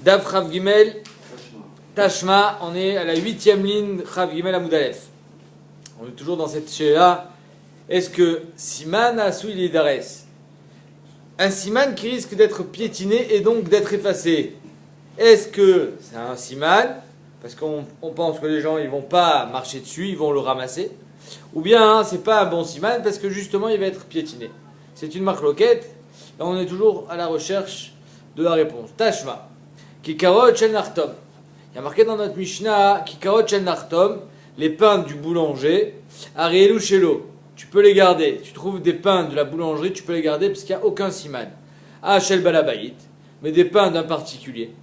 Dav Chav Gimel, Tashma, on est à la 8e ligne, Chav Gimel Amoud Aleph. On est toujours dans cette chez-là. Est-ce que Siman Asui Lidares, un Siman qui risque d'être piétiné et donc d'être effacé, est-ce que c'est un Siman parce qu'on pense que les gens ils vont pas marcher dessus, ils vont le ramasser, ou bien c'est pas un bon Siman parce que justement il va être piétiné? C'est une marloquette et on est toujours à la recherche de la réponse. Tashma, Kikarot Shel Nartom. Il y a marqué dans notre Mishnah Kikarot Shel Nartom, les pains du boulanger, Arielu Shelo. Tu peux les garder. Tu trouves des pains de la boulangerie, tu peux les garder parce qu'il n'y a aucun siman. Shel Balabayit, mais des pains d'un particulier.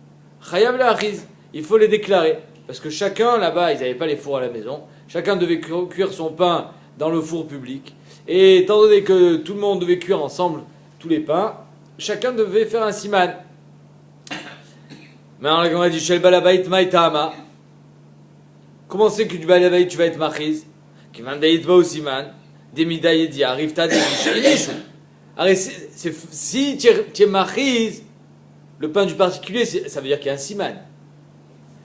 Chayav Lachiz, il faut les déclarer. Parce que chacun, là-bas, ils n'avaient pas les fours à la maison. Chacun devait cuire son pain dans le four public. Et étant donné que tout le monde devait cuire ensemble tous les pains, chacun devait faire un siman. Mais alors, on a dit Shel Balabayit Maïtama. Comment c'est que du Balabayit tu vas être machiz? Qui mandaït va au siman. Des midaïdi arrive ta délichou. Si tu es machiz, le pain du particulier, ça veut dire qu'il y a un siman.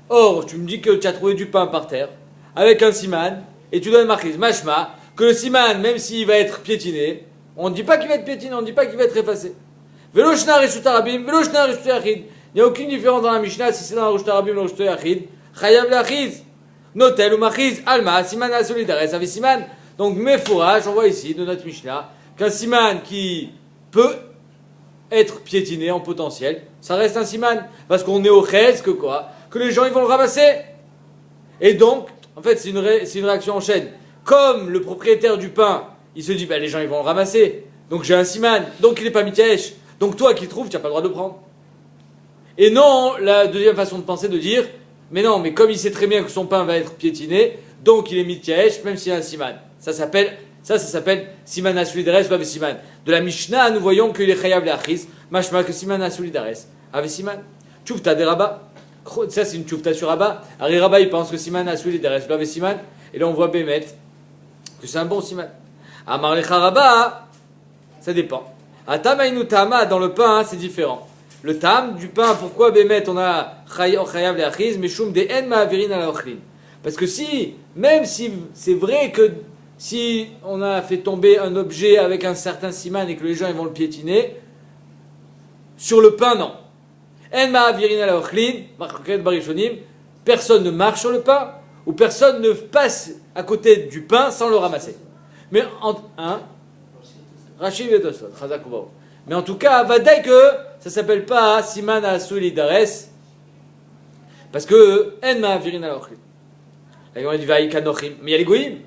Or, tu me dis que tu as trouvé du pain par terre, avec un siman, et tu donnes machiz, mashma, que le siman, même s'il va être piétiné, on ne dit pas qu'il va être piétiné, on ne dit pas qu'il va être effacé. Veloshna Rishut Arabim, Veloshna Rishut Yachid. Il n'y a aucune différence dans la Mishnah si c'est dans la Rishut Arabim ou la Rishut Yachid. Chayav Lachiz, Notel ou machiz, Alma, siman à solidaire, ça fait siman. Donc, Mefourage, on voit ici, de notre Mishnah, qu'un siman qui peut être piétiné en potentiel, ça reste un siman. Parce qu'on est au ches, que quoi? Que les gens, ils vont le ramasser. Et donc, en fait, c'est une réaction en chaîne. Comme le propriétaire du pain, il se dit, bah, les gens, ils vont le ramasser. Donc, j'ai un siman. Donc, il n'est pas mitièche. Donc, toi qui le trouves, tu n'as pas le droit de le prendre. Et non, la deuxième façon de penser, de dire, mais non, mais comme il sait très bien que son pain va être piétiné, donc il est mitièche, même s'il y a un siman. Ça s'appelle Siman Asulidares ou Ave Siman. De la Mishnah, nous voyons qu'il est Chayav Le'achis, mashma que Siman Asulidares. Ave Siman. Tchoufta des rabats. Ça, c'est une tchoufta sur rabat. Ari Rabat, il pense que Siman Asulidares ou Ave Siman. Et là, on voit Bémet que c'est un bon Siman. Amar Lecha Rabat, ça dépend. Atamainu Tama, dans le pain, c'est différent. Le tam du pain, pourquoi Bémet, on a Chayav Le'achis, mais Shum de En Ma'avirin ala Ochlin. Parce que même si c'est vrai que si on a fait tomber un objet avec un certain siman et que les gens ils vont le piétiner, sur le pain, non. En ma'avirin ala ochlin, marquet barishonim, personne ne marche sur le pain, ou personne ne passe à côté du pain sans le ramasser. Mais Rachid et Tosfot, mais en tout cas, vadaï que ça s'appelle pas siman à solidares, parce que en ma'avirin ala ochlin. Là, on dit vaïkanochim, mais il y a les goïms.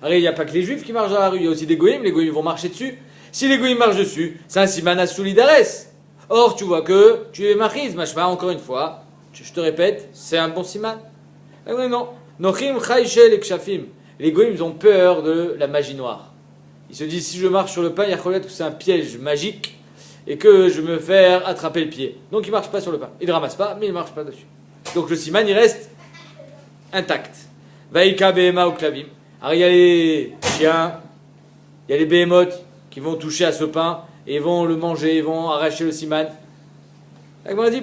Alors, il n'y a pas que les juifs qui marchent dans la rue, il y a aussi des goïms, les goïms vont marcher dessus. Si les goïms marchent dessus, c'est un siman solidares. Or, tu vois que tu es machiz, machma, encore une fois, je te répète, c'est un bon siman. Non. Nochim chayshel et kshafim. Les goïms ont peur de la magie noire. Ils se disent, si je marche sur le pain, il y a que c'est un piège magique et que je me faire attraper le pied. Donc, ils ne marchent pas sur le pain. Ils ne ramassent pas, mais ils ne marchent pas dessus. Donc, le siman, il reste intact. Vaïka behema ou klavim. Alors il y a les chiens, il y a les behemoths qui vont toucher à ce pain et ils vont le manger, ils vont arracher le siman. On dit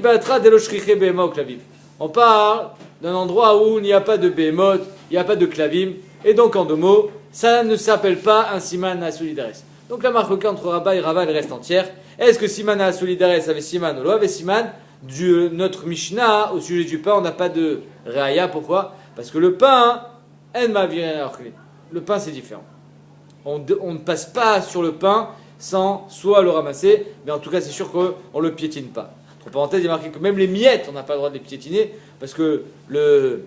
on parle d'un endroit où il n'y a pas de behemoth, il n'y a pas de klavim, et donc en deux mots, ça ne s'appelle pas un siman à solidares. Donc la marque entre Rabat et Rava elle reste entière. Est-ce que siman à solidares avait siman ou lo avait siman? Notre Mishnah au sujet du pain, on n'a pas de réaya. Pourquoi? Parce que le pain, le pain c'est différent. On ne passe pas sur le pain sans soit le ramasser, mais en tout cas c'est sûr qu'on ne le piétine pas. Entre parenthèses, il est marqué que même les miettes, on n'a pas le droit de les piétiner, parce que le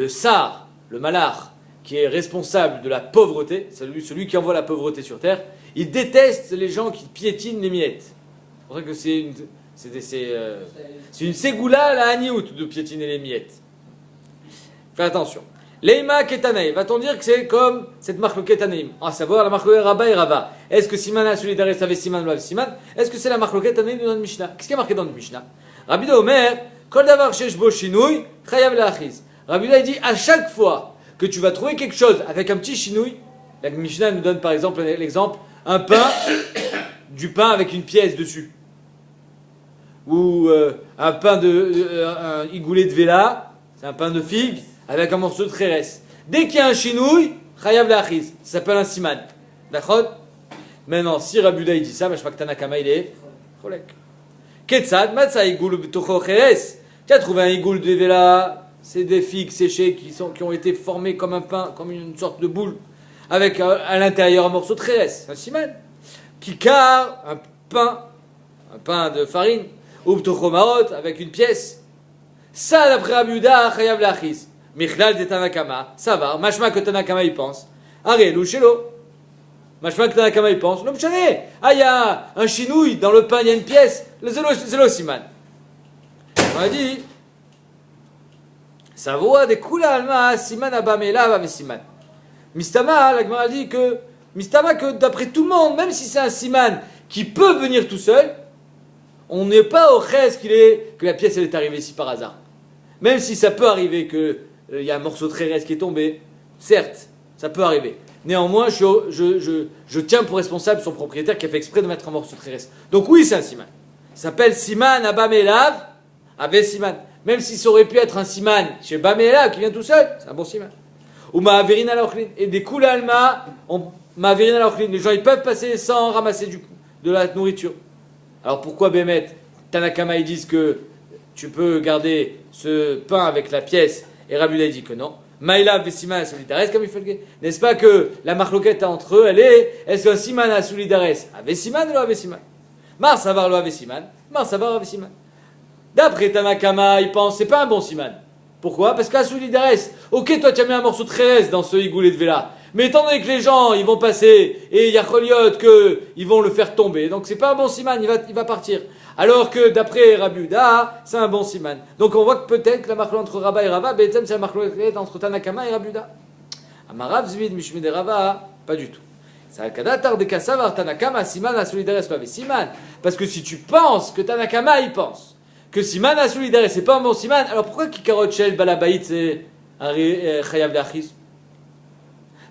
sar, le malach, qui est responsable de la pauvreté, celui qui envoie la pauvreté sur terre, il déteste les gens qui piétinent les miettes. C'est pour ça que c'est une ségoula la haniout de piétiner les miettes. Fais attention. Leima ketanaï, va-t-on dire que c'est comme cette marque ketanaïm, à savoir la marque Rabat et Rava. Est-ce que Siman a solidaire avec Siman ou avec Siman? Est-ce que c'est la marque ketanaïm dans le Mishnah? Qu'est-ce qui est marqué dans le Mishnah? Rabbi Omer, kol davar shesh bo shinouy, chayav le'achiz. Rabbi dit à chaque fois que tu vas trouver quelque chose avec un petit chinouille, la Mishnah nous donne par exemple l'exemple, du pain avec une pièce dessus. Ou un pain un igoulé de vela, c'est un pain de figue, avec un morceau de khérès. Dès qu'il y a un chinouille, chayav l'achiz, ça s'appelle un siman. D'accord? Maintenant, si Rabbi Yehuda il dit ça, je crois que Tanakama il est cholek. Ketzad, matza igoul b'tocho khérès. Tu as trouvé un igoul de vela, c'est des figues séchées qui ont été formées comme un pain, comme une sorte de boule, avec à l'intérieur un morceau de khérès, un siman. Kikar, un pain de farine, ou b'tocho marot, avec une pièce. Ça, d'après Rabbi Yehuda, chayav l'achiz. Michlal de Tanakama, ça va, machma que Tanakama y pense. Arelu shelo. Machma que Tanakama y pense. Non, il y a un chinouille, dans le pain il y a une pièce. Le zélo siman. On a dit, ça voit des kula alma, siman abamela ave siman. Mistama, la Gemara dit que, Mistama que d'après tout le monde, même si c'est un siman qui peut venir tout seul, on n'est pas au reste que la pièce elle est arrivée ici par hasard. Même si ça peut arriver que il y a un morceau de khérès qui est tombé, certes, ça peut arriver. Néanmoins, je tiens pour responsable son propriétaire qui a fait exprès de mettre un morceau de khérès. Donc oui, c'est un siman. Il s'appelle siman à Bamelav, avec siman. Même si ça aurait pu être un siman chez Bamelav qui vient tout seul, c'est un bon siman. Ou ma'averin al ochlin. Et des kula alma, ma'averin al ochlin. Les gens ils peuvent passer sans ramasser de la nourriture. Alors pourquoi Bémet, Tanakama ils disent que tu peux garder ce pain avec la pièce et Rabbi Yehuda dit que non. Maïla Vesiman à Solidares, comme il faut le dire. N'est-ce pas que la marloquette entre eux, elle est-ce qu'un siman à Solidares a Vesiman ou lo a Vesiman? Mar savar lo a Vesiman, Mar savar a Vesiman. D'après Tanakama, il pense c'est pas un bon siman. Pourquoi? Parce qu'à Solidares, ok, toi tu as mis un morceau de khérès dans ce igoulé de vela. Mais étant donné que les gens ils vont passer et il y a Choliot qu'ils vont le faire tomber, donc c'est pas un bon siman, il va partir. Alors que d'après Rabbi Yehuda, c'est un bon siman. Donc on voit que peut-être que la marque entre Rabba et Rava, c'est la marque entre Tanakama et Rabbi Yehuda. Amarav Zvid Mishmid et Rava, pas du tout. C'est un kadatar de Kassavar Tanakama, siman à Solidares, pas siman. Parce que si tu penses que Tanakama il pense que siman à Solidares c'est pas un bon siman, alors pourquoi Kikarot Shel Balabaït c'est Chayav Lachis?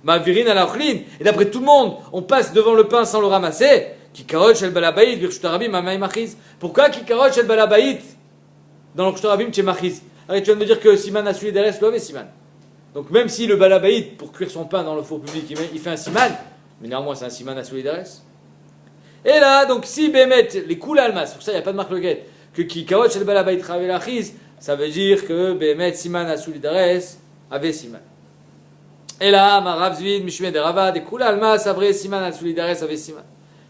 Ma'avirin al ochlin. Et d'après tout le monde, on passe devant le pain sans le ramasser. Kikarot shel balabaït, birshut arabim, amay machiz. Pourquoi kikarot shel balabaït dans le arabim tu es machiz? Alors tu viens de me dire que siman a suivi derrière lo avait siman. Donc même si le balabaït pour cuire son pain dans le four public il fait un siman, mais néanmoins c'est un siman a suivi derrière. Et là donc si bémet les koules almas, pour ça il n'y a pas de marque le guet, que kikarot shel balabaït ravel achiz, ça veut dire que bémet siman a suivi derrière avait siman. Et là, ma Ravzvid, Mishmed et Rava, des Kula Alma, Savre, Siman, al Solidares, avec Siman.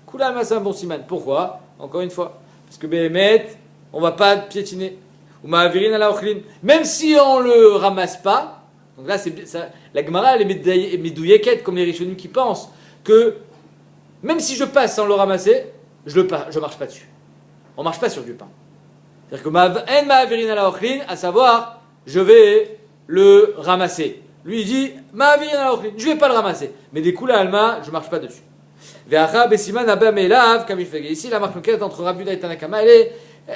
Kula Alma, c'est un bon Siman. Pourquoi? Encore une fois. Parce que Behemet, on ne va pas piétiner. Ou Ma'avirin ala Ochlin. Même si on ne le ramasse pas, donc là, la Gemara, elle est médouilleket, comme les Rishonim qui pensent que même si je passe sans le ramasser, je ne marche pas dessus. On ne marche pas sur du pain. C'est-à-dire que Ma'avirin ala Ochlin, à savoir, je vais le ramasser. Lui il dit, je ne vais pas le ramasser. Mais des kula alma, je ne marche pas dessus. Comme il fait ici, la marque entre Rabbi Yehuda et Tanakama, elle est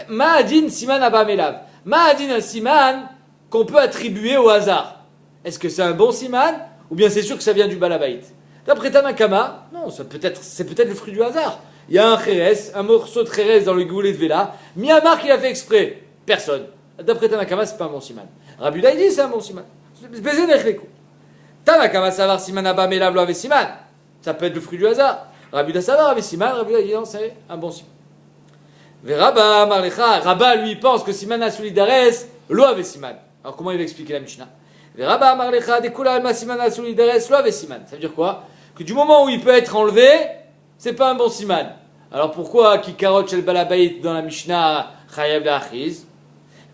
Ma'adin siman abamelav. Ma'adin un siman qu'on peut attribuer au hasard. Est-ce que c'est un bon siman ou bien c'est sûr que ça vient du balabaït? D'après Tanakama, non, c'est peut-être le fruit du hasard. Il y a un khérès, un morceau de khérès dans le goulet de vela. Miyamar qui l'a fait exprès. Personne. D'après Tanakama, c'est pas un bon siman. Rabbi Yehuda dit c'est un bon siman. Tanakama savar siman abamelav lo ave siman. Ça peut être le fruit du hasard. Rabbi Yehuda savar ave siman. Rabbi Yehuda dit non, c'est un bon siman. Rabba marlecha. Rabba lui pense que siman a solidares lo ave siman. Alors comment il va expliquer la Mishnah? Rabba marlecha de kula alma siman a solidares lo ave siman. Ça veut dire quoi? Que du moment où il peut être enlevé, c'est pas un bon siman. Alors pourquoi kikarot shel balabayit dans la Mishnah chayav la'achiz?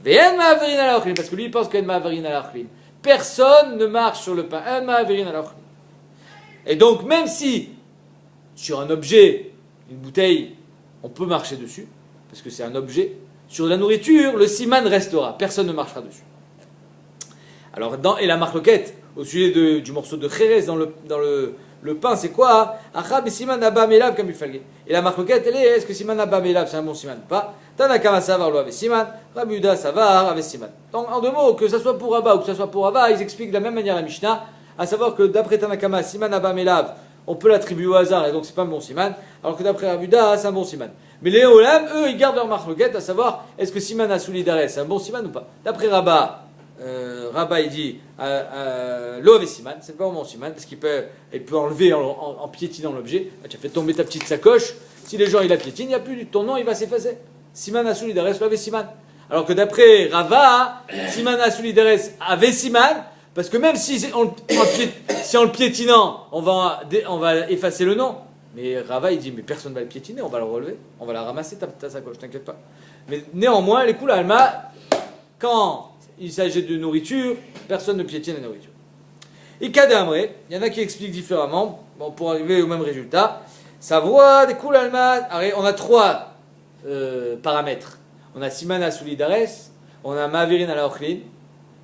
Ve'en ma'averin ala ochlin. Parce que lui il pense qu'en ma'averin ala ochlin. Personne ne marche sur le pain. Et donc, même si sur un objet, une bouteille, on peut marcher dessus, parce que c'est un objet, sur la nourriture, le siman restera. Personne ne marchera dessus. Alors, et la marloquette, au sujet du morceau de khérès dans le pain, c'est quoi? Achab et siman abam elav comme il fallait. Et la marloquette, elle est, est-ce que siman abam elav, c'est un bon siman? Pas. Tanakama savar lo ave siman, Rabbi Yehuda savar ave siman. Donc, en deux mots, que ce soit pour Rabba ou que ce soit pour Rava, ils expliquent de la même manière la Mishnah, à savoir que d'après Tanakama, siman abam elav, on peut l'attribuer au hasard et donc c'est pas un bon siman, alors que d'après Rabuda, c'est un bon siman. Mais les Olam, eux, ils gardent leur marloquette à savoir est-ce que siman à solidarès, c'est un bon siman ou pas. D'après Rabat, il dit l'eau avec siman, c'est pas un bon siman parce qu'il peut enlever en piétinant l'objet. Ah, tu as fait tomber ta petite sacoche, si les gens ils la piétinent, il n'y a plus ton nom, il va s'effacer. Siman à solidarès, l'eau avec siman. Alors que d'après Rava, siman à solidarès avec siman, parce que même si en le piétinant, on va effacer le nom. Mais Rava il dit mais personne ne va le piétiner, on va le relever, on va la ramasser ta sacoche, t'inquiète pas. Mais néanmoins, les coups alma, quand il s'agit de nourriture, personne ne piétine la nourriture. Et Kadamre, il y en a qui expliquent différemment, bon, pour arriver au même résultat. Ça voit des coups alma, on a trois paramètres. On a siman à solidares, on a mavirin à la ochlin,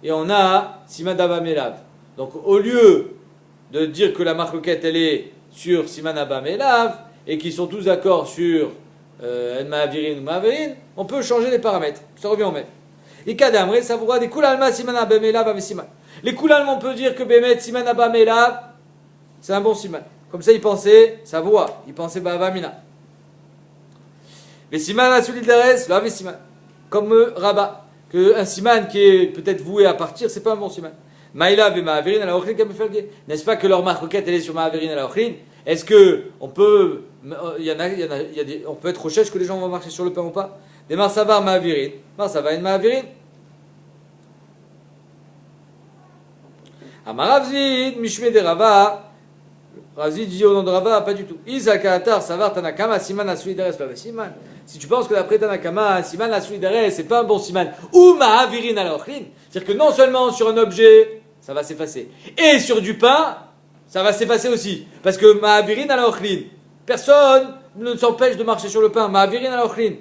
et on a siman d'aba melav. Donc au lieu de dire que la marloquette elle est sur siman abba melav et qu'ils sont tous d'accord sur en ma'avirin ou ma'avirin, on peut changer les paramètres. Ça revient au même. Et kadamre, ça voit des kul alma siman abba melav avec siman. Les kul alma, on peut dire que bemet siman abba melav, c'est un bon siman. Comme ça, ils pensaient, ça voit, ils pensaient ba'ava mina. Les siman à solidares, là avec siman. Comme Rabat, qu'un siman qui est peut-être voué à partir, c'est pas un bon siman. Maïla et Ma'avirin à la Ochlin comme Felgué. N'est-ce pas que leur marquette elle est sur Ma'avirin à la Ochlin? Est-ce que on peut, on peut être recherche que les gens vont marcher sur le pain ou pas? Des Marsavar Ma'avirin, Marsava et Ma'avirin. Amaravzid, Mishme de Rava, Ravzid dit au nom de Rava, pas du tout. Isaka Atar, Savar Tanakama, Siman à Solidares, pas Siman. Si tu penses que d'après Tanakama, siman à solidares, c'est pas un bon siman, ou ma'avirin à la ochlin, c'est-à-dire que non seulement sur un objet, ça va s'effacer, et sur du pain, ça va s'effacer aussi. Parce que ma'avirin à la ochlin, personne ne s'empêche de marcher sur le pain, ma'avirin à la ochlin.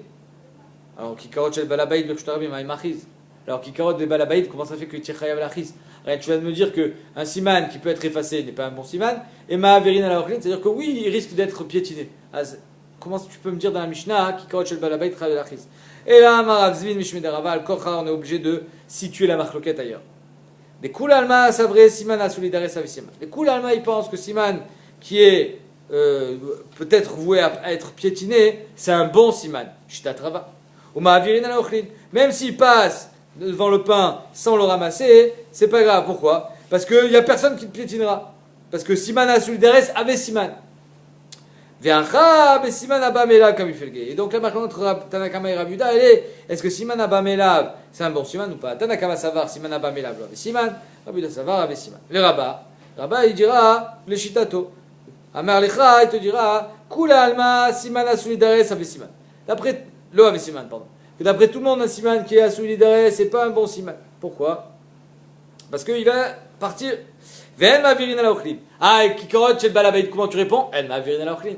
Alors, kikarot shel balabaïd, l'ukhtarabim, ma'imachiz. Alors, kikarot de balabaïd, comment ça fait que tu chayav l'achiz? Tu vas me dire qu'un siman qui peut être effacé n'est pas un bon siman, et ma'avirin à la ochlin, c'est-à-dire que oui, il risque d'être piétiné. Comment tu peux me dire dans la Mishnah qui kaot shel balabait travel achiz? Et là, Marav Zvin Mishme de Rava al Kocha, on est obligé de situer la marloquette ailleurs. Les Kul Alma, c'est vrai, Siman a solidaire avec Siman. Les Kul Alma, ils pensent que Siman, qui est peut-être voué à être piétiné, c'est un bon Siman. Shitat Rava. Ou Ma'avirin ala Ochlin. Même s'il passe devant le pain sans le ramasser, c'est pas grave. Pourquoi? Parce qu'il n'y a personne qui le piétinera. Parce que Siman a solidaire avec Siman. Et donc la marque entre Tanakama et Rabuda, elle est, est-ce que Siman Abba Melav, c'est un bon Siman ou pas? Tanakama Savar, Siman Abba Melav, avec Siman, Rabuda Savar, avec Siman. Le Rabat, il dira, le Shitato. Amar Lecha, il te dira, Kula Alma, Siman Asoulidares, avec Siman. D'après, le avec Siman, pardon. Que d'après tout le monde, un Siman qui est Asoulidares, c'est pas un bon Siman. Pourquoi? Parce qu'il va partir. Ve'en ma'avirin ala ochlin. Ah, et kikarot chez le balabaïd, comment tu réponds? En ma'avirin ala ochlin.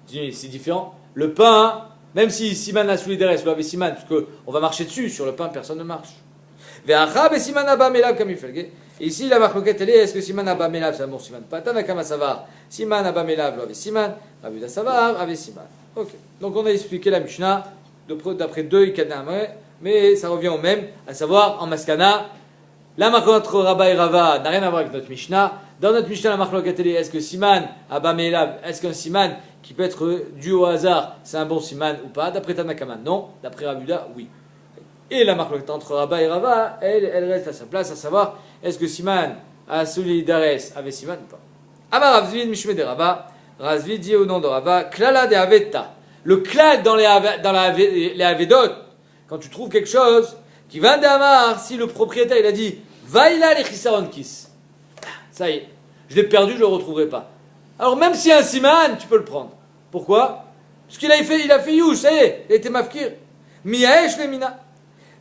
C'est différent. Le pain, même si siman a solidaires, ou avec siman, parce qu'on va marcher dessus, sur le pain, personne ne marche. Ve'achab et siman abba melav, comme il fait le guet. Et ici, la marque elle est, est-ce que siman abba melav, c'est un bon siman? Pas tanakama savar. Siman abba melav, avec siman. Rabuda savar, avec siman. Ok. Donc on a expliqué la Mishnah, d'après deux ikadam, mais ça revient au même, à savoir, en maskana, la marque entre Rabba et Rava n'a rien à voir avec notre Mishnah. Dans notre Mishnah, la marque est-ce que Siman, Abba Melav, est-ce qu'un Siman qui peut être dû au hasard, c'est un bon Siman ou pas? D'après Tanakama, non. D'après Rabuda, oui. Et la marque entre Rabba et Rava, elle reste à sa place, à savoir, est-ce que Siman a solidares avec Siman ou pas? Amar Ravzvid, Mishme de Rava, Ravzvid dit au nom de Rava, Klala de Aveta. Le klal dans les Avedot, quand tu trouves quelque chose, qui va d'Amar, si le propriétaire il a dit Vaïla les chisaron kis, ça y est, je l'ai perdu, je le retrouverai pas. Alors même si un siman, tu peux le prendre. Pourquoi? Parce qu'il a fait youch, ça y est, il a été mafkir. Miyaesh le mina.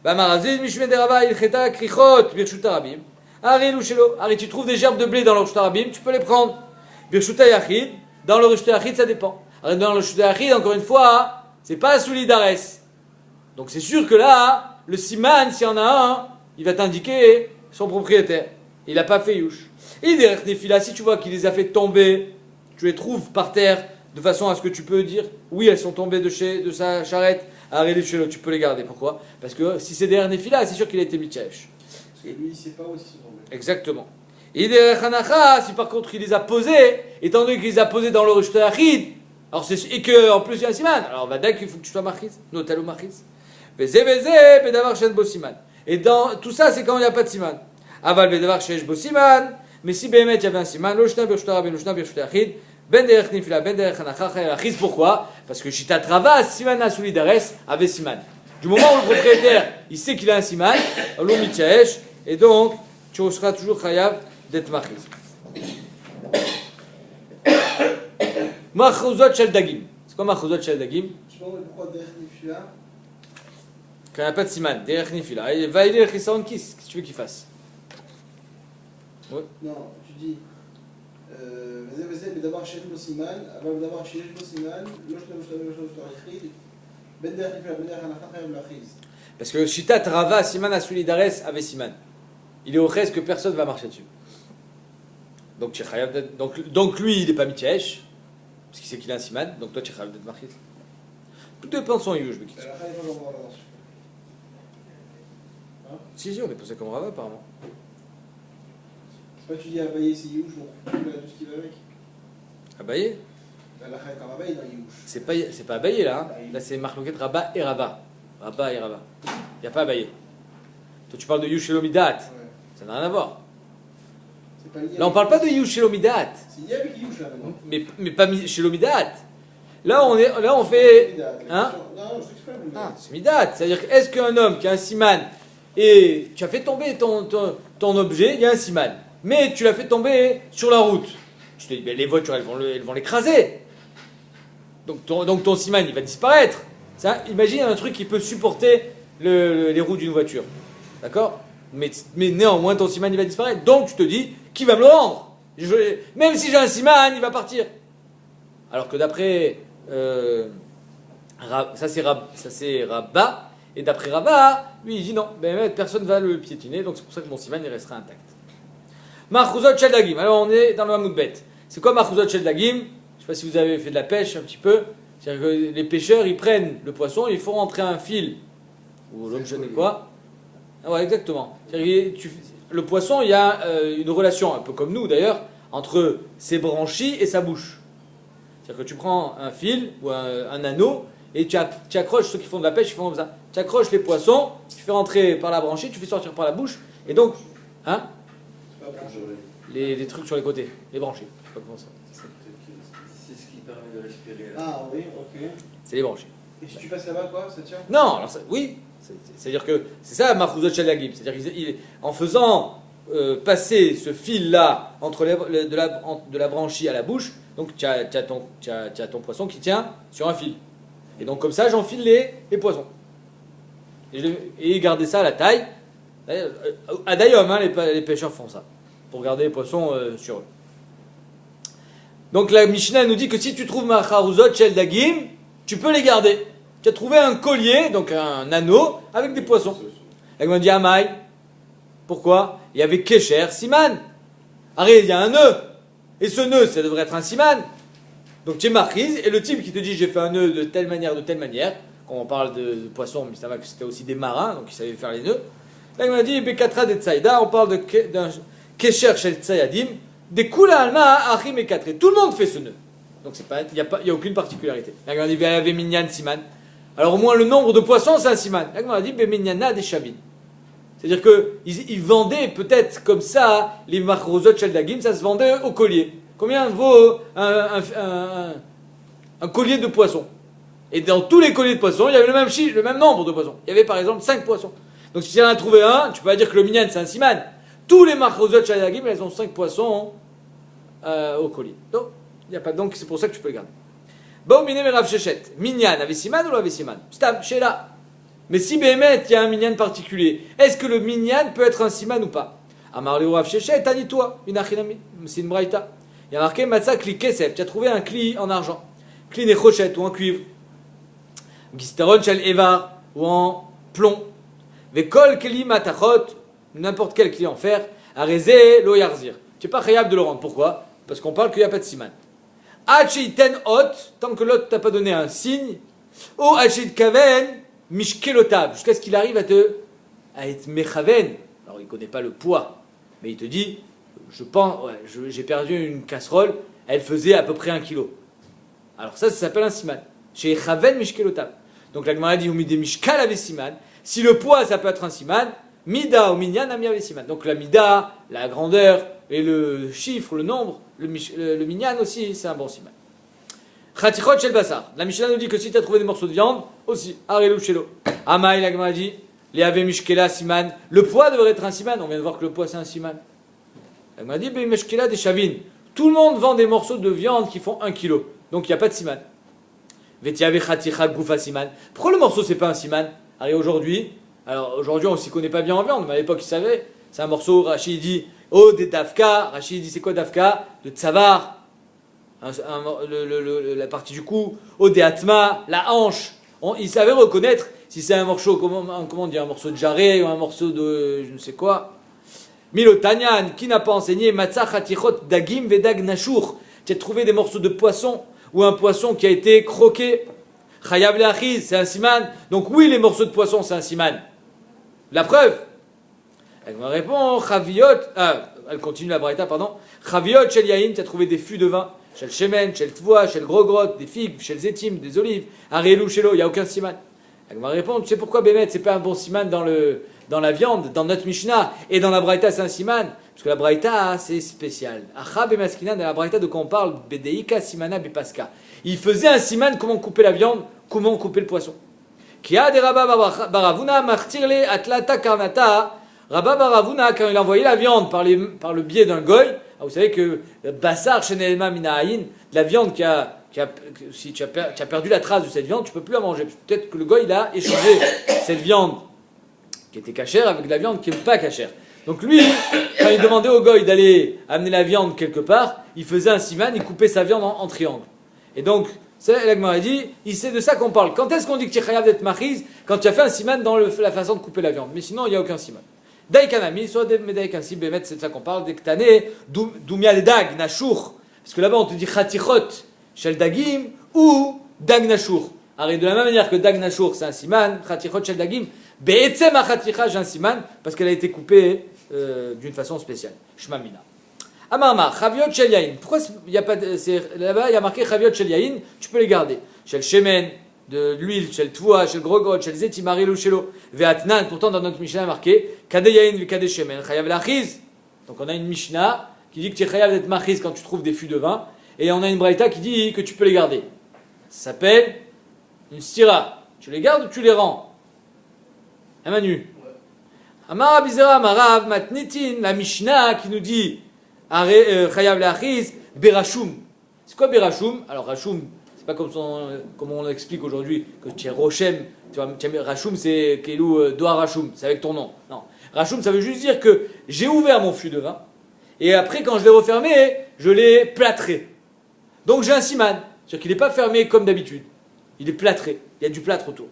Bamarazid mishme de Rava ilcheta krichot birshuta rabim. Ari lushelo. Ari, tu trouves des gerbes de blé dans le rushta rabim, tu peux les prendre. Birshuta yachid, dans le rushta yachid, ça dépend. Alors dans le rushta yachid, encore une fois, c'est pas solidares. Donc c'est sûr que là, le siman, s'il y en a un, il va t'indiquer son propriétaire. Il n'a pas fait youch. Et derrière des filas, si tu vois qu'il les a fait tomber, tu les trouves par terre, de façon à ce que tu peux dire, oui, elles sont tombées de sa charrette, arrêtez chez l'autre, tu peux les garder. Pourquoi? Parce que si c'est derrière des filas, c'est sûr qu'il a été mityash. Parce que lui, il ne sait pas où ils sont tombés. Exactement. Si par contre il les a posés, étant donné qu'il les a posés dans le rejeté achid, alors et qu'en plus il y a un siman, alors va d'accord qu'il faut que tu sois marchis, notalou marchis. Et dans tout ça, c'est quand il n'y a pas de siman. Aval bedavar sheyesh bo siman, mais si behemet il y avait un siman, lo shna birshta rabbeinu shna birshta achid, ben derech nifila, ben derech hanacha chayel achis. Pourquoi? Parce que Shitat Rava, siman asulidares, avait siman. Du moment où le propriétaire, il sait qu'il a un siman, lo mitchaesh, et donc tu seras toujours chayav d'être marchis. Machuzot shel dagim. C'est quoi machuzot shel dagim? Je sais pas pourquoi derech nifila. Quand il n'y a pas de siman, derech nifila. Il va aller le chissaron qu'est-ce que tu veux qu'il fasse? Ouais. Non, tu dis mais d'abord chez le siman, avant d'abord chez le siman, parce que Shitat Rava, siman asulidares avait siman. Il est au reste que personne ne va marcher dessus. Donc lui, il n'est pas mitiesh, parce qu'il sait qu'il a un siman, donc toi tu es chayav d'être marchis. Tout dépend de son yuj. Si, on est posé comme Rava apparemment. C'est pas tu dis Abaye c'est Youch, donc tout ce qui va avec. Abaye? La Khaï comme Abaye dans Youch. C'est pas Abaye là, hein. Là c'est Marloquet Rabat et Rava. Rabat et Rava. Il n'y a pas Abaye. Toi tu parles de Yush et Lomidat. Ça n'a rien à voir. Là on parle pas de Yush et Lomidat. C'est lié avec Youch là maintenant. Mais pas chez Lomidat. Là on fait. Hein? Non, je t'explique. Ah, c'est Midat. C'est-à-dire est-ce qu'un homme qui a un siman et tu as fait tomber ton objet, il y a un siman. Mais tu l'as fait tomber sur la route. Tu te dis, ben, les voitures, elles vont l'écraser. Donc ton siman, il va disparaître. Ça, imagine un truc qui peut supporter les roues d'une voiture. D'accord? Mais néanmoins, ton siman, il va disparaître. Donc tu te dis, qui va me le rendre? Même si j'ai un siman, il va partir. Alors que d'après... ça c'est Rabat. Et d'après Rabat, lui, il dit non, ben, personne ne va le piétiner. Donc c'est pour ça que mon siman, il restera intact. Marchuzot shel dagim. Alors on est dans le Hamoud Bet. C'est quoi Marchuzot shel dagim? Je ne sais pas si vous avez fait de la pêche un petit peu. C'est-à-dire que les pêcheurs, ils prennent le poisson, ils font rentrer un fil, ou l'homme je ne sais quoi. Ah ouais, exactement. Le poisson, il y a une relation, un peu comme nous d'ailleurs, entre ses branchies et sa bouche. C'est-à-dire que tu prends un fil ou un anneau et tu accroches, ceux qui font de la pêche, ils font comme ça. Tu accroches les poissons, tu fais rentrer par la branchie, tu fais sortir par la bouche, et donc, hein? Les trucs sur les côtés, les branchies. Je sais pas comment ça. C'est ce qui permet de respirer. Ah oui, ok. C'est les branchies. Et si tu passes là-bas, quoi, ça tient? Non, alors oui. C'est-à-dire que c'est ça, Marchuzot shel dagim. C'est-à-dire qu'en faisant passer ce fil-là entre de la branchie à la bouche, donc tu as ton poisson qui tient sur un fil. Et donc comme ça, j'enfile les poissons. Et garder ça à la taille. À Dayom, hein, les pêcheurs font ça. Pour garder les poissons sur eux. Donc la Mishnah nous dit que si tu trouves Marchuzot shel dagim, tu peux les garder. Tu as trouvé un collier, donc un anneau, avec des poissons. La Gemara dit Amaï. Pourquoi? Il y avait Kesher, Siman. Arrête, il y a un nœud. Et ce nœud, ça devrait être un Siman. Donc tu es marquise, et le type qui te dit j'ai fait un nœud de telle manière, quand on parle de poissons, mais ça va que c'était aussi des marins, donc ils savaient faire les nœuds. La Gemara dit Bekatra de Tsaïda, on parle d'un Kesher shel Tsayadim, des Kula Alma, Achim et Katre. Tout le monde fait ce nœud. Donc il n'y a aucune particularité. La Gemara dit Ve Minyan Siman. Alors au moins le nombre de poissons, c'est un siman. La Gemara dit Beminyana des Shabin. C'est-à-dire qu'ils vendaient peut-être comme ça, les Marchuzot shel dagim, ça se vendait au collier. Combien vaut un collier de poissons? Et dans tous les colliers de poissons, il y avait le même nombre de poissons. Il y avait par exemple 5 poissons. Donc si tu en as trouvé un, tu peux pas dire que le minyan c'est un siman. Tous les Marchuzot shel dagim, elles ont 5 poissons au collier. Donc, il y a pas, donc c'est pour ça que tu peux le garder. Bon, miné Rav Shechet. Minyan, avait siman ou l'avait siman? Stab, Sheila. Mais si Béhémet, il y a un minyan particulier, est-ce que le minyan peut être un siman ou pas? Amar le Rav Shechet, t'as dit toi, une achinami, c'est une braïta. Il y a marqué Matza kli kesef, tu as trouvé un kli en argent. Kli nechochet ou en cuivre. Gisteron shel evar ou en plomb. Vekol keli matachot, n'importe quel kli en fer. Arezé lo yarzir. Tu n'es pas khayab de le rendre. Pourquoi? Parce qu'on parle qu'il n'y a pas de siman. Hachiten hot, tant que l'autre t'a pas donné un signe, ou hachit kaven, mishkelotav, jusqu'à ce qu'il arrive à être mechaven. Alors il connaît pas le poids, mais il te dit, je pense, ouais, j'ai perdu une casserole, elle faisait à peu près 1 kilo. Alors ça s'appelle un siman. Chez Chaven Mishkelotam. Donc la Gemara dit ou midé mishkal ave siman. Si le poids ça peut être un siman, mida ou minyan ami ave siman. Donc la mida, la grandeur et le chiffre, le nombre, le minyan aussi, c'est un bon siman. Chatichot shel basar. La Mishnah nous dit que si tu as trouvé des morceaux de viande, aussi, arelu shelo. Amaï, la Gemara dit, les ave mishkela siman. Le poids devrait être un siman. On vient de voir que le poids c'est un siman. La Gemara dit, be mishkela des chavines. Tout le monde vend des morceaux de viande qui font 1 kilo. Donc il n'y a pas de siman. Pourquoi le morceau c'est pas un siman? Alors aujourd'hui on s'y connaît pas bien en viande, mais à l'époque il savait. C'est un morceau, Rachid dit, oh des dafka. Rachid dit c'est quoi dafka? De tsavar, la partie du cou. Oh des atma, la hanche. Il savait reconnaître si c'est un morceau, comment dire, un morceau de jarret ou un morceau de je ne sais quoi. Milotanyan, qui n'a pas enseigné matzah chatichot dagim vedag nashur. Tu as trouvé des morceaux de poisson ou un poisson qui a été croqué. Chayav le'achiz, c'est un siman. Donc oui, les morceaux de poisson, c'est un siman. La preuve. Elle me répond, elle continue la braïta, pardon. Chaviot shel yahin, tu as trouvé des fûts de vin. Shel shemen, shel tvoa, shel grogrot, des figues, shel zetim, des olives. Arielu shelo, il n'y a aucun siman. Elle me répond, tu sais pourquoi Bémet, c'est pas un bon siman dans la viande, dans notre Mishnah, et dans la braïta, c'est un siman. Parce que la braïta, c'est spécial. Achab et Maskinan, dans la braïta de quoi on parle, Bedeika, Simana, Bepaska. Il faisait un siman, comment couper la viande, comment couper le poisson. Kia de Rabba Baravuna, Martirle, Atlata, Karnata. Rabba Baravuna, quand il envoyait la viande par le biais d'un goy, vous savez que Bassar, Shenelma, Minaïn, la viande si tu as perdu la trace de cette viande, tu ne peux plus la manger. Peut-être que le goy, il a échangé cette viande qui était cachère avec de la viande qui n'est pas cachère. Donc lui, quand il demandait au goy d'aller amener la viande quelque part, il faisait un siman, il coupait sa viande en triangle. Et donc, c'est la Gemara dit, c'est de ça qu'on parle. Quand est-ce qu'on dit que tu es chayav d'être machiz? Quand tu as fait un siman dans la façon de couper la viande. Mais sinon, il n'y a aucun siman. Daikanami, soit des daikansi, bémet, c'est de ça qu'on parle. Dektané, doumia le dag, nashur. Parce que là-bas, on te dit chatichot, shel dagim, ou dag nashur. Alors, de la même manière que dag nashur, c'est un siman, chatichot shel dagim, be'etzem achaticha, j'ai un siman, parce qu'elle a été coupée d'une façon spéciale. Shmamina. Amarma, chaviot shel yain. Pourquoi il y a pas là-bas il y a marqué chaviot shel yain, tu peux les garder. Shel shemen, de l'huile, shel tvoa, shel grogot, shel zetim, arilu shelo, ve'atnan. Pourtant dans notre Mishnah marqué kade yain ve kade shemen, chayav l'achiz. Donc on a une Mishnah qui dit que tu es chayav d'être machiz quand tu trouves des fûts de vin, et on a une braïta qui dit que tu peux les garder. Ça s'appelle une stira. Tu les gardes ou tu les rends? Manu. Amara bizera marav matnitin, la Mishnah qui nous dit chayav le'achiz berachum. C'est quoi berachum? Alors rachum, c'est pas comme on l'explique aujourd'hui que tu es rochem. Tu vois, rachum c'est kelou doa rachum, c'est avec ton nom. Non, rachum ça veut juste dire que j'ai ouvert mon fût de vin et après quand je l'ai refermé, je l'ai plâtré. Donc j'ai un siman, c'est-à-dire qu'il n'est pas fermé comme d'habitude. Il est plâtré, il y a du plâtre autour.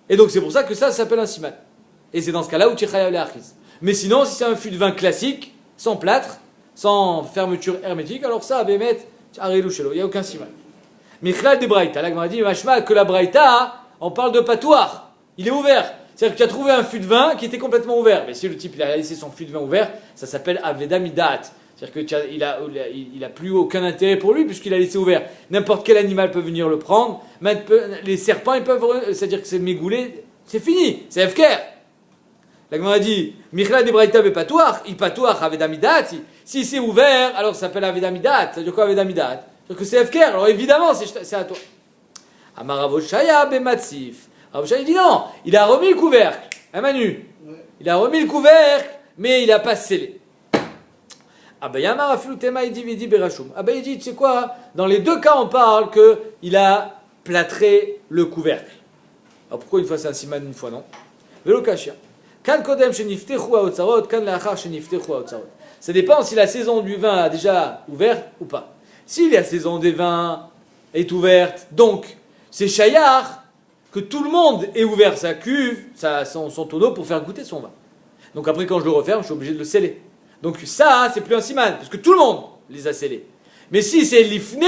Et donc c'est pour ça que ça s'appelle un siman. Et c'est dans ce cas-là où tu es chayav le'achiz. Mais sinon, si c'est un fût de vin classique, sans plâtre, sans fermeture hermétique, alors ça, bémet, arelu shelo, il n'y a aucun siman. Michlal de braïta, la Gemara dit, machma, que la braïta, on parle de patoir. Il est ouvert. C'est-à-dire que tu as trouvé un fût de vin qui était complètement ouvert. Mais si le type il a laissé son fût de vin ouvert, ça s'appelle aveda midat. C'est-à-dire qu'il a plus aucun intérêt pour lui puisqu'il a laissé ouvert. N'importe quel animal peut venir le prendre. Les serpents, ils peuvent, c'est-à-dire que c'est mégoulé, c'est fini, c'est efker. La Gemara dit, Michla de Braïta bepatoir, il patoir aveda midat. Si c'est ouvert, alors ça s'appelle aveda midat. Ça veut dire quoi aveda midat? C'est-à-dire que c'est efker, alors évidemment c'est à toi. Amaravoshaya bematsif. Ravoshaya dit non, il a remis le couvercle. Manu, il a remis le couvercle, mais il n'a pas scellé. Abayamar aflutema idividi berachum. Abay dit, tu sais quoi? Dans les deux cas, on parle qu'il a plâtré le couvercle. Alors pourquoi une fois c'est un siman, une fois non? Velokashia. Kan kodem sheniftechu haotzarot, kan lachar sheniftechu haotzarot. Ça dépend si la saison du vin a déjà ouvert ou pas. Si la saison des vins est ouverte, donc c'est chayar que tout le monde ait ouvert sa cuve, son tonneau pour faire goûter son vin. Donc après quand je le referme, je suis obligé de le sceller. Donc ça, c'est plus un siman, parce que tout le monde les a scellés. Mais si c'est l'ifne,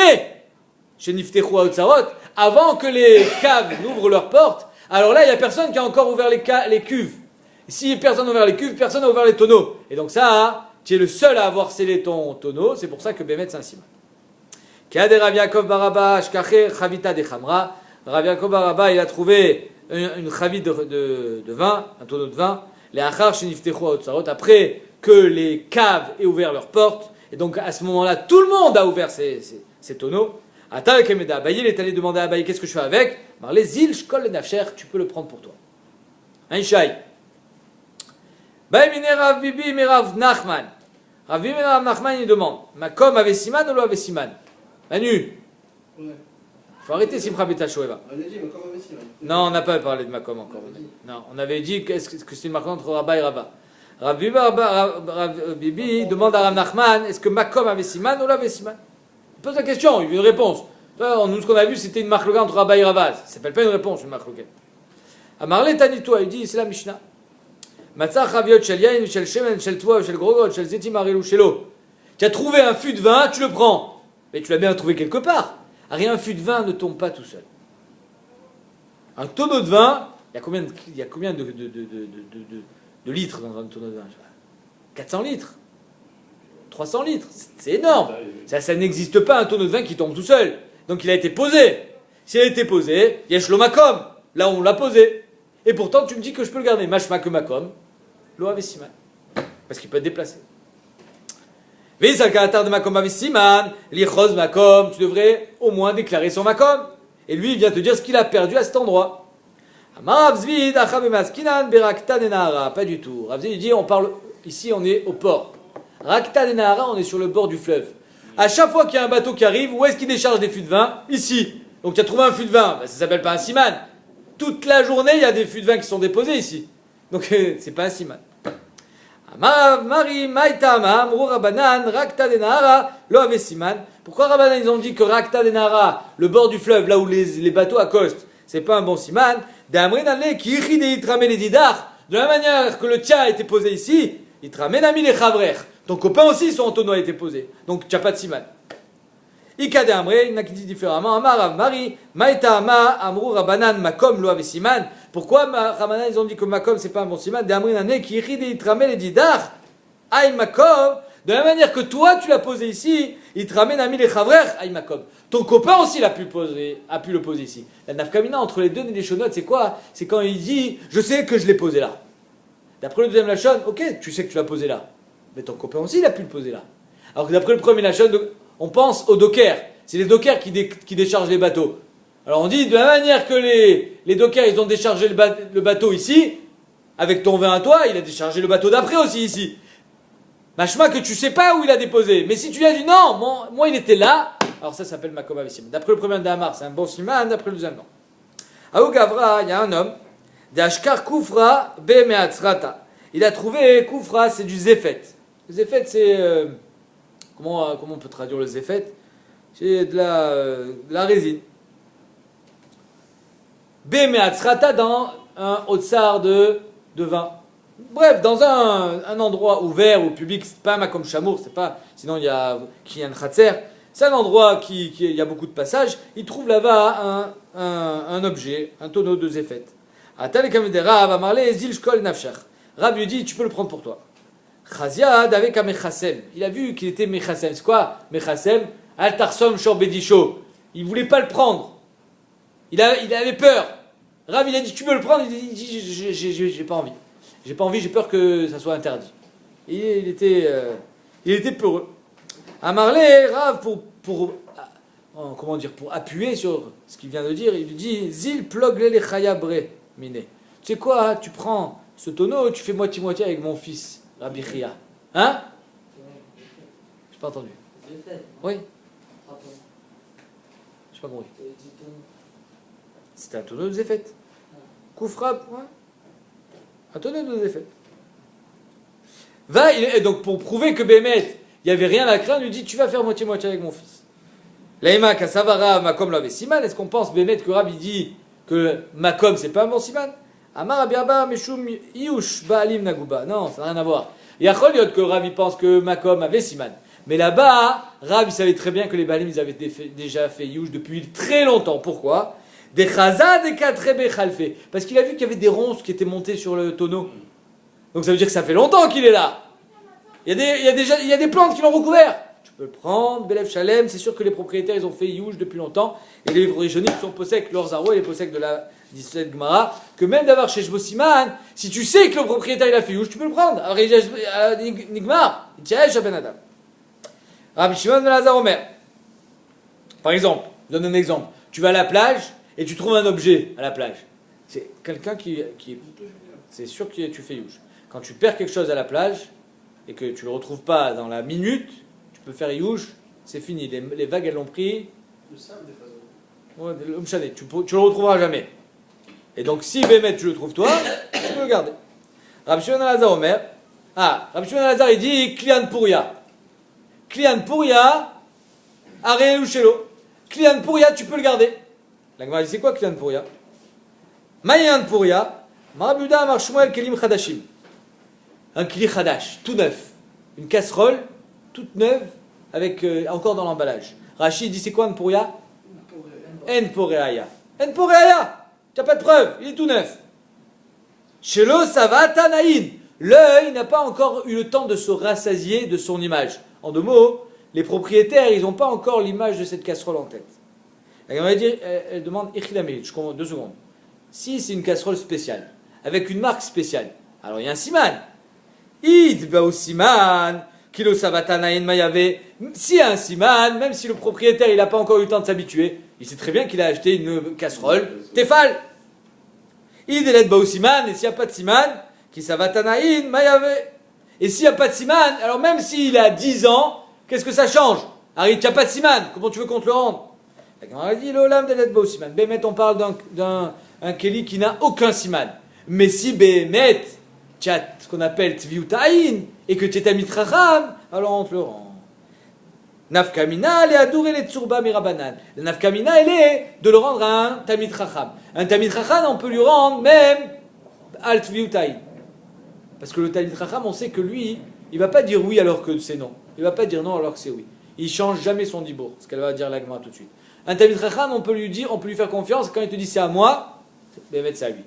chez Niftechu Haotzarot, avant que les caves n'ouvrent leurs portes, alors là, il n'y a personne qui a encore ouvert les cuves. Et si personne n'a ouvert les cuves, personne n'a ouvert les tonneaux. Et donc ça, tu es le seul à avoir scellé ton tonneau, c'est pour ça que Bémet c'est un siman. Kade Rav Yaakov Baraba, Shkacher Chavita de Chamra. Rav Yaakov Baraba, il a trouvé une chavite de vin, un tonneau de vin, les Achar Sheniftechu Haotzarot, après que les caves aient ouvert leurs portes, et donc à ce moment-là, tout le monde a ouvert ces tonneaux. Atal Kemeda, Abaye, il est allé demander à Abaye, qu'est-ce que je fais avec? Marlé Zil, Shkol Nafsher, tu peux le prendre pour toi. Un Ishaï. Baïmine Rav Bibi, Rav Nachman. Rav Bibi, Rav Nachman, il demande, Makom avait siman ou lo avait siman? Manu. Ouais. Faut arrêter Simcha Beta Shoeva. On a dit, mais comment aussi, Non, on n'a pas parlé de Makom encore. Non, on avait dit que c'est une marque entre Rabba et Rabba. Rav Bibi demande à Rav Nachman, est-ce que Makom avait siman ou l'avait siman? Il pose la question, il veut une réponse. Nous, ce qu'on a vu, c'était une marque entre Rabba et Rabba. Ça ne s'appelle pas une réponse, une marque. Amarle Tanito, il dit, c'est la Mishnah. Matzah Chaviot Shel Yain, Shel Shemen, Shel Toa, Shel Grogot, Shel Zetim Arelu Shelo. Tu as trouvé un fût de vin, tu le prends. Mais tu l'as bien trouvé quelque part. Un fût de vin ne tombe pas tout seul. Un tonneau de vin, il y a combien de litres dans un tonneau de vin? 400 litres, 300 litres, c'est énorme. Ça n'existe pas un tonneau de vin qui tombe tout seul. Donc il a été posé. S'il a été posé, yesh lo makom. Là on l'a posé. Et pourtant tu me dis que je peux le garder. Mashma que makom, lo avesiman. Parce qu'il peut être déplacé. Visal karatar de makom avesiman, lichos makom, tu devrais au moins déclarer son makom. Et lui il vient te dire ce qu'il a perdu à cet endroit. Pas du tout. Rav Zvid dit, on parle, ici on est au port. Rakta de Nahara, on est sur le bord du fleuve. À chaque fois qu'il y a un bateau qui arrive, où est-ce qu'il décharge des fûts de vin? Ici. Donc tu as trouvé un fût de vin, ça s'appelle pas un siman. Toute la journée, il y a des fûts de vin qui sont déposés ici. Donc c'est pas un siman. Mari, Maïtama, Amrou Rabanan, Rakta de Nahara, lo ave siman. Pourquoi Rabanan ils ont dit que Rakta de Nahara, le bord du fleuve, là où les bateaux accostent, c'est pas un bon siman? De la manière que le tien a été posé ici, il te ramène ami les chavrer. Ton copain aussi, son tonneau a été posé. Donc tu n'as pas de siman. Ika de Amre, il y en a qui disent différemment. Amar Mari, Maïta Ama, Amrou Rabanan, Makom, lo ave siman. Pourquoi Rabanan ils ont dit que Makom c'est pas un bon siman? De Amre Nane, qui rit et il te ramène les didar. Aïe Makom. De la manière que toi tu l'as posé ici, il te ramène ami les chavrer. Aïe Makom. Ton copain aussi a pu le poser ici. La nafkamina entre les deux Néléchonotes, c'est quoi? C'est quand il dit je sais que je l'ai posé là. D'après le deuxième Lachon, ok, tu sais que tu l'as posé là. Mais ton copain aussi il a pu le poser là. Alors que d'après le premier Lachon, on pense aux dockers. C'est les dockers qui déchargent les bateaux. Alors on dit de la manière que les dockers ils ont déchargé le bateau ici, avec ton vin à toi, il a déchargé le bateau d'après aussi ici. Machma que tu sais pas où il a déposé. Mais si tu lui as dit non, moi il était là. Alors ça s'appelle Makom Avessim. D'après le premier d'Amar, c'est un bon siman, d'après le deuxième non. À Ougavra, il y a un homme, d'Ashkar Koufra Be Meatzrata. Il a trouvé Koufra, c'est du Zefet. Le Zefet, c'est. Comment on peut traduire le Zefet? C'est de la résine. Be Meatzrata dans un otsar de vin. Bref, dans un endroit ouvert au public, c'est pas un Makom Chamour, c'est pas. Sinon il y a Kiyan Khatser. C'est un endroit qui il y a beaucoup de passages. Il trouve là-bas un objet, un tonneau de Zefet. Rav lui dit, tu peux le prendre pour toi. Chaziad avec un Mechasem. Il a vu qu'il était Mechasem. C'est quoi Mechasem? Altarsom Shor Bedisho. Il voulait pas le prendre. Il avait peur. Rav il a dit, tu peux le prendre? Il dit, j'ai pas envie. J'ai pas envie, j'ai peur que ça soit interdit. Et il était peureux. Amarlé, Rav, pour appuyer sur ce qu'il vient de dire, il lui dit Zil plogle le chayabre mine. Tu sais quoi, tu prends ce tonneau, tu fais moitié-moitié avec mon fils, Rabbi Chia. Hein? J'ai pas entendu. Oui? J'ai pas compris. C'était un tonneau de Zefet. Koufra, ouais. Un tonneau de Zefet. Et donc pour prouver que Bémet, il n'y avait rien à craindre, il lui dit tu vas faire moitié-moitié avec mon fils. Laïma Kasavara Makom l'avait siman. Est-ce qu'on pense Bémet que Rabbi dit que Makom c'est pas un bon siman? Amar Abiaba Meshum Iush Baalim Naguba. Non, ça n'a rien à voir. Il y a Choliot que Rabbi pense que Makom avait siman. Mais là-bas, Rabbi savait très bien que les Baalim ils avaient déjà fait Iush depuis très longtemps. Pourquoi? Des Chaza, des Katrebe Khalfe. Parce qu'il a vu qu'il y avait des ronces qui étaient montées sur le tonneau. Donc ça veut dire que ça fait longtemps qu'il est là. il y a des plantes qui l'ont recouvert. Tu peux le prendre, Belev Shalem, c'est sûr que les propriétaires, ils ont fait Youj depuis longtemps, et les Rishonim sont possèques, leurs Zaro et les possèques de la 17 Gemara, que même d'avoir chez Shbosiman, si tu sais que le propriétaire il a fait Youj, tu peux le prendre. Alors, Nigmar, Tiaesh Ben Adam. Rabbi Shimon ben Lazar Omer. Par exemple, je donne un exemple. Tu vas à la plage et tu trouves un objet à la plage. C'est quelqu'un qui c'est sûr que tu fais Youj. Quand tu perds quelque chose à la plage et que tu le retrouves pas dans la minute, tu peux faire Youj, c'est fini. Les vagues, elles l'ont pris. Le sable des façons. Ouais, tu le retrouveras jamais. Et donc, si Bémet, tu le trouves toi, tu peux le garder. Rabbi Shimon ben Lazar Omer. Rabbi Shimon ben Lazar, il dit Klian Pouria. Klian Pouria, Aré ou Shelo. Klian Pouria, tu peux le garder. La Gemara dit c'est quoi Klian Pouria? Mayan Pouria, Marabuda Amar Shmuel Kelim Chadashim. Un kli Chadash, tout neuf. Une casserole, toute neuve, avec encore dans l'emballage. Rachid dit c'est quoi un Pouria? En Poureaya. En Poureaya! Tu n'as pas de preuve, il est tout neuf. Shelo Savata Naïn. L'œil n'a pas encore eu le temps de se rassasier de son image. En deux mots, les propriétaires, ils n'ont pas encore l'image de cette casserole en tête. Elle demande, je comprends 2 secondes. Si c'est une casserole spéciale, avec une marque spéciale, alors il y a un siman. Id bao siman, kilo savatanaïn mayave. S'il y a un siman, même si le propriétaire il n'a pas encore eu le temps de s'habituer, il sait très bien qu'il a acheté une casserole tefal. Id elet bao siman, et s'il n'y a pas de siman, qui savatanaïn mayave. Et s'il n'y a pas de siman, alors même s'il a 10 ans, qu'est-ce que ça change? Harry, tu n'as pas de siman, comment tu veux qu'on te le rende? On a dit l'olam de l'etbo siman. Bémet, on parle d'un keli qui n'a aucun siman. Mais si Bémet, tu as ce qu'on appelle tviutaïn, et que tu es tamit racham, alors on te le rend. Nafkamina, le adour et le tsurba mirabanan. La nafkamina, elle est de le rendre à un tamit racham. Un tamit racham, on peut lui rendre même al tviutaïn. Parce que le tamit racham, on sait que lui, il ne va pas dire oui alors que c'est non. Il ne va pas dire non alors que c'est oui. Il ne change jamais son dibour, ce qu'elle va dire la Gemara tout de suite. Un tamid racham, on peut lui faire confiance. Quand il te dit c'est à moi, Bémet c'est à lui.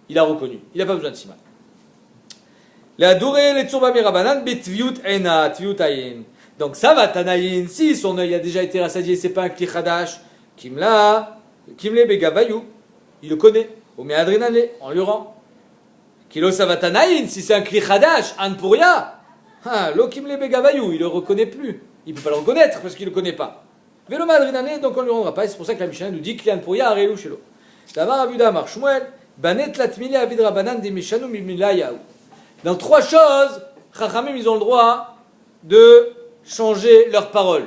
Il a reconnu. Il n'a pas besoin de siman. La durée, les tsurba mirabanan, betviut ena, tviut ayin. Donc ça va, tanayin, si son œil a déjà été rassasié, c'est pas un kli chadash. Kimle begavayou, il le connaît. Ome adrenale, on lui rend. Kilo savatanayin, si c'est un kli chadash, an pouria. Lo kimle begavayou, il le reconnaît plus. Il peut pas le reconnaître parce qu'il le connaît pas. Vélo madrinane, donc on ne lui rendra pas. Et c'est pour ça que la Mishnah nous dit Klian Pouria arelu shelo. Damar avuda amar Shmuel, banet latmili avid rabanan de mishanu mimila yahu. Dans 3 choses, Chachamim, ils ont le droit de changer leurs paroles.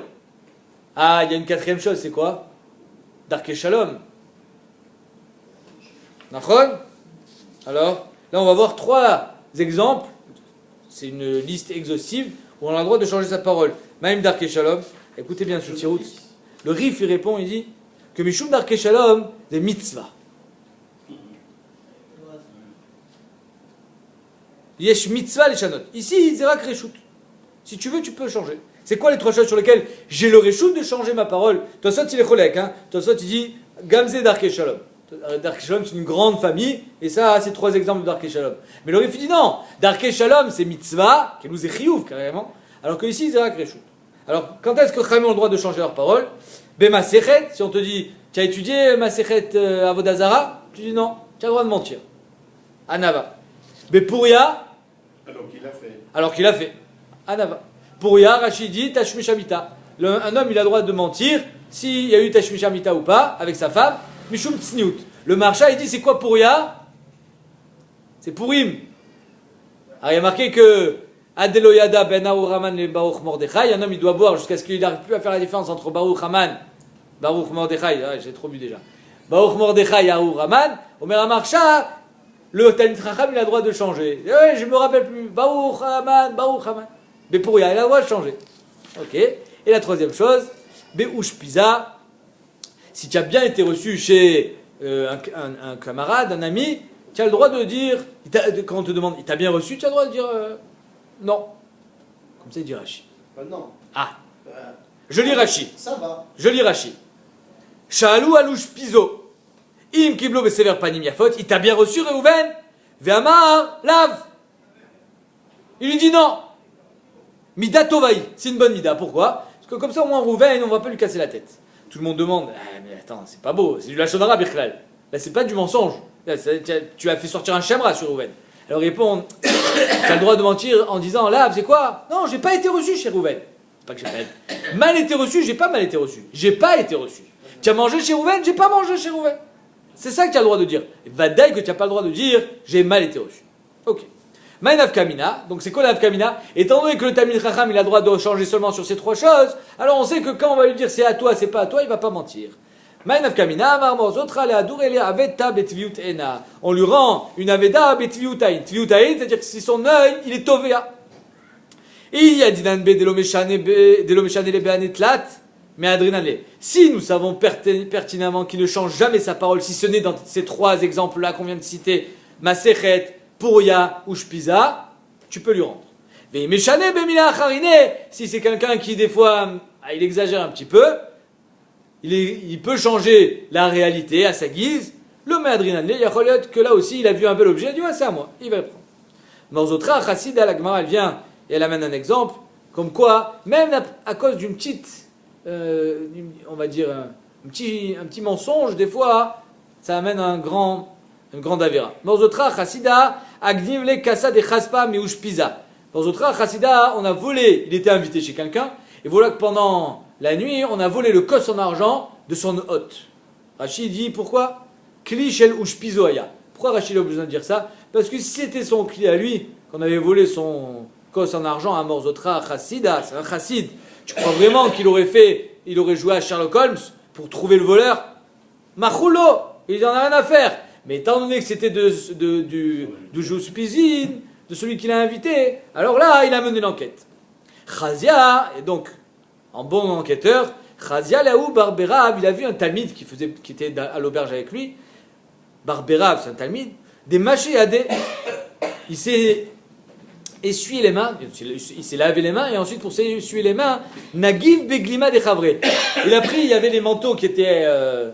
Ah, il y a une 4e chose, c'est quoi? Darke Shalom. Nachon? Alors, là on va voir 3 exemples. C'est une liste exhaustive où on a le droit de changer sa parole. Maïm Darke Shalom. Écoutez bien ce tirout. Le Rif, il répond, il dit que Mishum Darke Shalom, c'est mitzvah. Yesh mitzvah les chanot. Ici, c'est rak reshut. Si tu veux, tu peux changer. C'est quoi les 3 choses sur lesquelles j'ai le reshut de changer ma parole? Toi, soit il est cholek, hein. Toi, soit il dit Gamze Darke Shalom. Darke Shalom, c'est une grande famille, et ça, c'est 3 exemples de Darke Shalom. Mais le Rif, il dit non. Darke Shalom, c'est mitzvah, qui nous est chiyuv carrément, alors que ici, c'est rak reshut. Alors, quand est-ce que Chachamim ont le droit de changer leur parole? Masechet, si on te dit, tu as étudié Masechet Avodazara, tu dis non, tu as le droit de mentir. Anava. Pouria, alors qu'il a fait. Anava. Pouria, Rachid dit, Tashmishamita. Un homme, il a le droit de mentir, s'il y a eu Tashmishamita ou pas, avec sa femme, Mishum Tsniout. Le marcha, il dit, c'est quoi Pouria? C'est Pourim. Alors, il y a marqué que Adeloyada ben Aouraman le Baruch Mordechai, un homme il doit boire jusqu'à ce qu'il n'arrive plus à faire la différence entre Baruch Haman, Baruch Mordechai, j'ai trop bu déjà. Baruch Mordechai et Aouraman, Omer Marcha, le Talmid Chacham il a le droit de changer. Je me rappelle plus, Baruch Haman. Mais pour il a le droit de changer. Ok. Et la 3e chose, Be'ush Pisa, si tu as bien été reçu chez un camarade, un ami, tu as le droit de dire, quand on te demande, il t'a bien reçu, tu as le droit de dire non. Comme ça, il dit Rashi. Non. Ah. Je lis Rashi. Ça va. Je lis Rashi. Shalou alouche piso. Im kiblo besever panim yafot. Il t'a bien reçu, Reuven. Ve'amar lave. Il lui dit non. Mida Tovaï, c'est une bonne Mida. Pourquoi? Parce que comme ça, au moins, Rouven, on va pas lui casser la tête. Tout le monde demande, ah, mais attends, c'est pas beau, c'est du Lachon Hara, Birklal. Là, c'est pas du mensonge. Là, tu as fait sortir un Shamra sur Rouven. Alors répond, tu as le droit de mentir en disant, là, c'est quoi? Non, j'ai pas été reçu chez Rouven. C'est pas que j'ai pas été. Mal été reçu, j'ai pas mal été reçu. J'ai pas été reçu. Tu as mangé chez Rouven, j'ai pas mangé chez Rouven. C'est ça que tu as le droit de dire. Vadaï que tu n'as pas le droit de dire, j'ai mal été reçu. Ok. Maïnav Kamina, donc c'est quoi la Kamina? Étant donné que le Talmid Chacham il a le droit de changer seulement sur ces trois choses, alors on sait que quand on va lui dire c'est à toi, c'est pas à toi, il va pas mentir. Maïnav Kamina, Marmor Zotra, le Adour, ele Aveta Betviut Ena. On lui rend une Aveda Betviutaïn. Tviutaïn, c'est-à-dire que si son œil, il est Tovea. Il y a Dinanbe Delomeshane le Beanetlat, mais Adrinale. Si nous savons pertinemment qu'il ne change jamais sa parole, si ce n'est dans ces trois exemples-là qu'on vient de citer, Masechet, Pouria ou Shpiza, tu peux lui rendre. Si c'est quelqu'un qui des fois il exagère un petit peu, il peut changer la réalité à sa guise, le Meadrinanle, il y a que là aussi il a vu un bel objet, il dit ouais, c'est à moi, il va le prendre. Morzotra, Chassida, la Gemara, elle vient et elle amène un exemple, comme quoi, même à cause d'une petite, on va dire, un petit mensonge, des fois, ça amène une grande avéra. Morzotra, Chassida, Agdivle Kassa de Chaspa Meushpiza. Dans Zotra, Chassida, on a volé, il était invité chez quelqu'un, et voilà que pendant la nuit, on a volé le kos en argent de son hôte. Rachid dit pourquoi? Kli shel ushpizoaya. Pourquoi Rachid a besoin de dire ça? Parce que si c'était son cli à lui, qu'on avait volé son kos en argent à Morzotra, Chassida, c'est un chassid. Tu crois vraiment qu'il aurait joué à Sherlock Holmes pour trouver le voleur? Machulo, il n'en a rien à faire. Mais étant donné que c'était du Jouspizine, de celui qui l'a invité, alors là, il a mené l'enquête. Chazia, et donc, en bon enquêteur, Chazia Laou Barberav, il a vu un Talmid qui était à l'auberge avec lui. Barberav, c'est un Talmid. Des machés à des. Il s'est essuyé les mains, il s'est lavé les mains, et ensuite, pour s'essuyer les mains, Nagiv Beglima des Chavré. Il y avait les manteaux qui étaient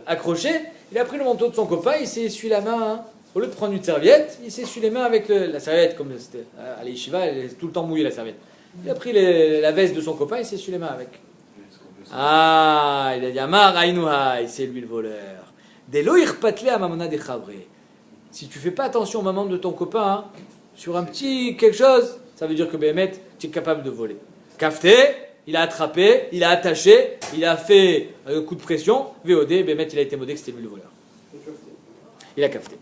accrochés. Il a pris le manteau de son copain, il s'est essuyé la main. Hein. Au lieu de prendre une serviette, il s'est essuyé les mains avec la serviette, comme c'était à l'Yeshiva, elle est tout le temps mouillée la serviette. Il a pris la veste de son copain, il s'est essuyé les mains avec. Ah, il a dit Amar Aïnouhaï, c'est lui le voleur. Deloïr patlé à mamona de Chavré. Si tu fais pas attention aux mamans de ton copain, hein, sur un petit quelque chose, ça veut dire que Béhémet, tu es capable de voler. Kafté, il a attrapé, il a attaché, il a fait un coup de pression. VOD, Béhémet, il a été modé que c'était lui le voleur. Il a cafeté.